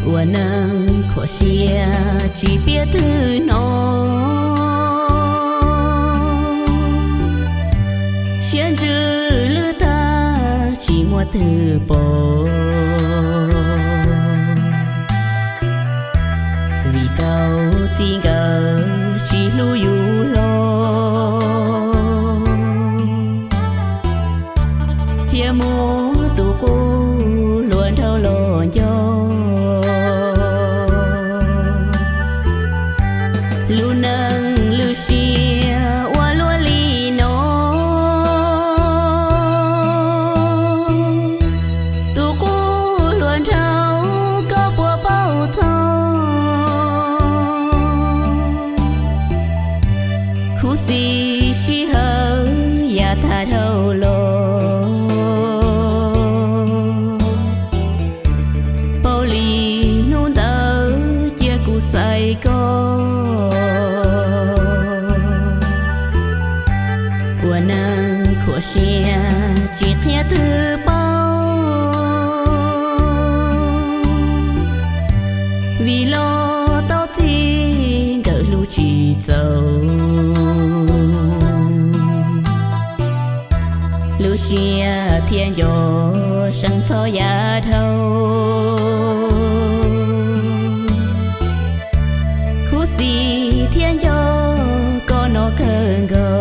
我能扩写级别的浓，限制了他寂寞的波，vì tao tình cờ chỉ lưu yêu lo phía mô tu cô luôn thâu lo cho lưu nâng lưu xia qua lúa lì nó tu cô luôn thâu có bùa bao thâu khu si chi hơ ya tha thâu lo bao lì nôn tơ chia cụ sai có我能扩写几天的包vì lo tao tin cỡ lưu chỉ dầu lưu xia thiên gió sân thơ ya thâu khu si thiên gió có nó cơn gờ